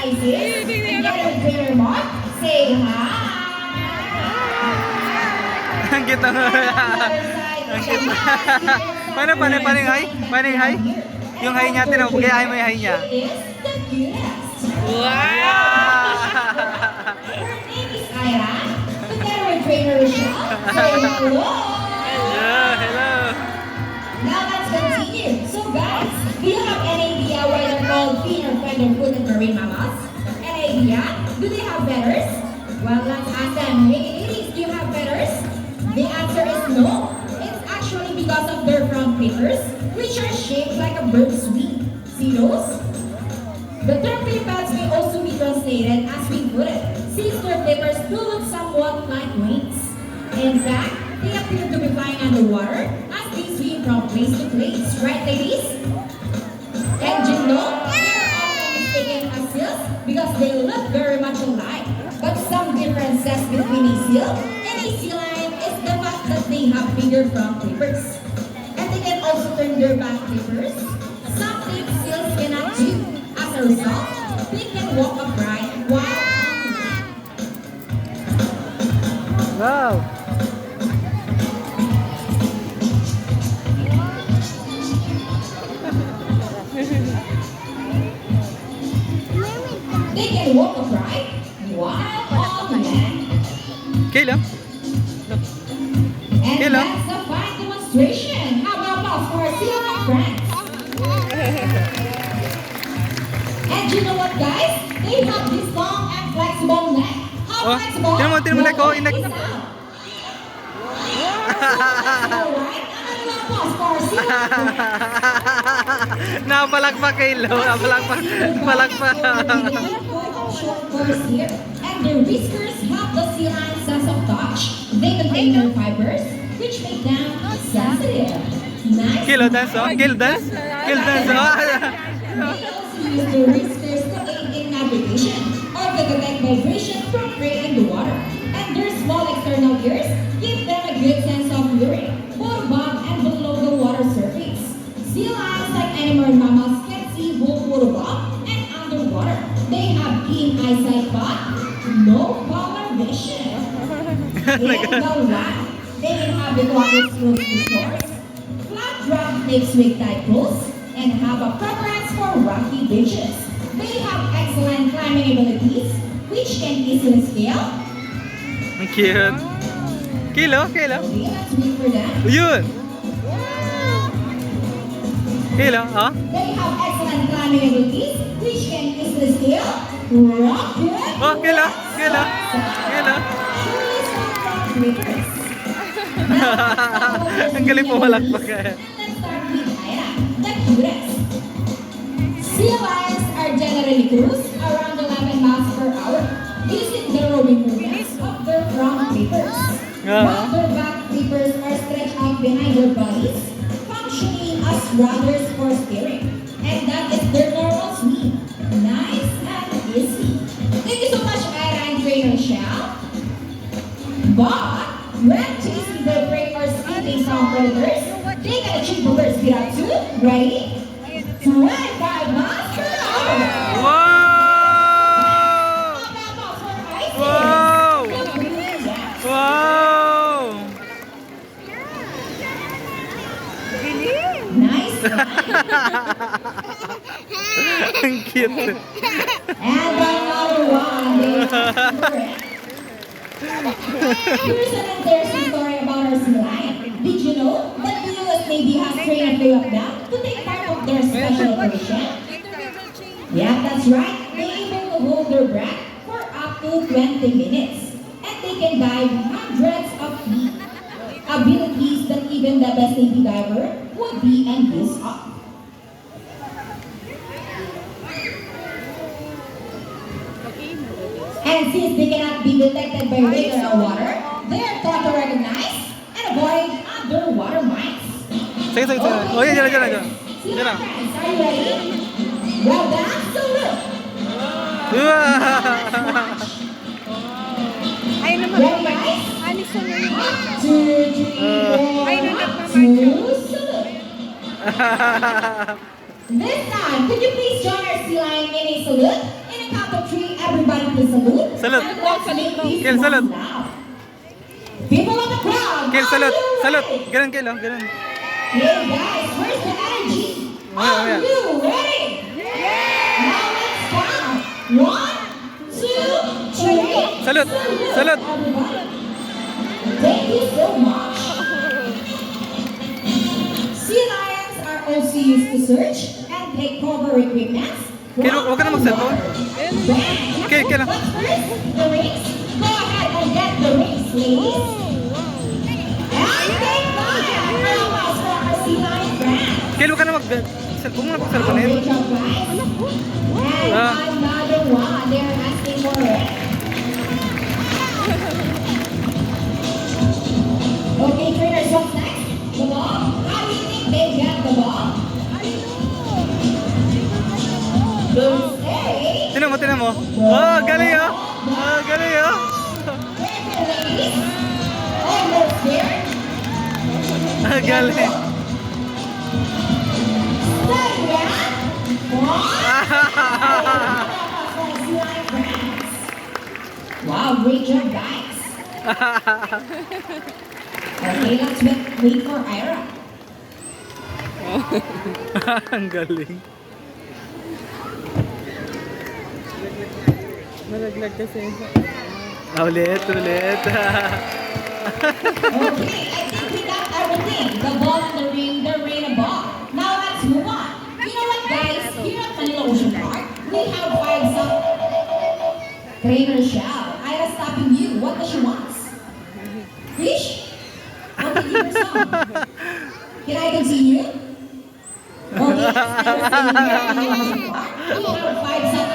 Isis. Together with Trainer Mark, say hi. Ang cute ang... Ang cute. Paano hi? Paano yung hi? Yung hi niya, gayahin mo yung hi niya. Is the cutest. Wow! Her name is Ira. Together with Trainer Rochelle, say hello. Hello. Now let's continue. So guys, do you have any idea why they're called fin or feather foot and marine mammals? Any idea? Do they have feathers? Well, let's ask them. Hey ladies, do you have feathers? The answer is no. It's actually because of their front flippers, which are shaped like a bird's wing. See those? The term flippers may also be translated as wing-footed, since their flippers do look somewhat like wings. In fact, they appear to be flying underwater as they swim from place to place. Right, ladies? And you know, they're often mistaken as seals because they look very much alike. But some differences between a seal and a sea lion is the fact that they have bigger front flippers. And they can also turn their back flippers, something seals cannot do. As a result, they can walk upright while on land. Wow! They can walk upright while on land. Kayla? And Hello. that's a fine demonstration. How about applause for our sea lion friends? And you know what, guys? They have this long and flexible neck. How Oh, flexible? tinan mo neck ko, Your neck. is out. All right. Another applause for our sea lion friends. Napalakpak Kayla. Napalakpak. Palakpak. Short course here, and their whiskers help the sea lion sense of touch. They contain nerve fibers, which make them sensitive. Nice. Kayla dance, oh. Kayla dance. Kayla dance, oh. They also use their whiskers to aid in navigation or to detect vibration from prey in the water. And their small external ears give them a good sense of hearing, both above and below the water surface. Sea lions, like any marine mammals, can see both above and underwater. They have keen eyesight but no color vision. In the wild, they inhabit waters close to shores, flat rock lakes with tide pools, and have a preference for rocky beaches. They have excellent climbing abilities, which can easily scale. Ang cute. Kayla, Kayla. Okay, let's wait for them. Yun. Kayla, ha? They have excellent climbing abilities, which can easily scale rocket. Oh, Kayla, Kayla. Kayla. Trees and rock creepers. Ang galing pumalakpak eh. Let's start with Ira, the cutest. Sea lions are generally cruise around 11 miles per hour using the rowing movements of their front flippers. While their back flippers are stretched out behind their bodies, functioning as rudders for steering. And that is their normal swing. Nice and easy. Thank you so much, Ira and Trainer Shell. But when chasing their prey or escaping from predators, they can achieve reverse speed up to, ready? 25 miles per hour. Wow! Wow! Wow! Nice. Ang cute. And another one. Here's an interesting story about our sea lion. Did you know that the US Navy has trained a few of them to take part of their special operation? Yeah, that's right. They're able to hold their breath for up to 20 minutes. And they can dive hundreds of feet. Abilities that even the best Navy diver would be envious of. And since they cannot be detected by regular water, they are taught to recognize and avoid underwater mines. Sige, sige, sige. Oh, yan, yan, yan, yan. See Yan my na. friends, are you ready? Well done, salute! Ay, naman. Ready guys? Alis na yun. 1, 2, 3, 4, Ay, nung nagmamarch. 2, salute! This time, could you please join our sea lion in a salute? In a I count to three, everybody please salute. Salute. And let's make this Kel, one salute. loud. People of the crowd, Kel, are salute. you Salute. ready? Ganun, Kel, oh. Ganun. Hey guys, where's the energy? Oh, yeah. Are you ready? Now let's count. 1, 2, 3. Salute. Salute. Everybody. Thank you so much. Sea lions are also used to search and take cover equipment. Kel, huwag ka na mag-cellphone. Kel, Kel. But first, the rings. Go ahead and get the rings, ladies. And take fire. Applause for our sea lion friends. Kel, huwag ka na mag-cellphone. Huwag na mag-cellphone. Great job, guys. And Ah. another one. They're asking for it. Okay, trainers, what's next? The ball? How do you think they get the ball? Good stay. Tinan mo, tinan mo. Oh, galing, oh. Oh, galing, oh. Careful, ladies. Almost there. Ah, galing. Stay, yeah? Wow, great job, guys. Okay, let's wait for Ira. Ang galing. Malaglag kasi. Ah, ulit, ulit. Okay, I think we got everything. The ball and the ring, a ball. Now let's move on. You know what, guys? Here at Manila Ocean Park, we have 5 some trainer Shell. Ira's stopping you. What does she want? Fish? What did you some? Can I continue? Okay, let's stay here at Manila Ocean Park. We have 5 some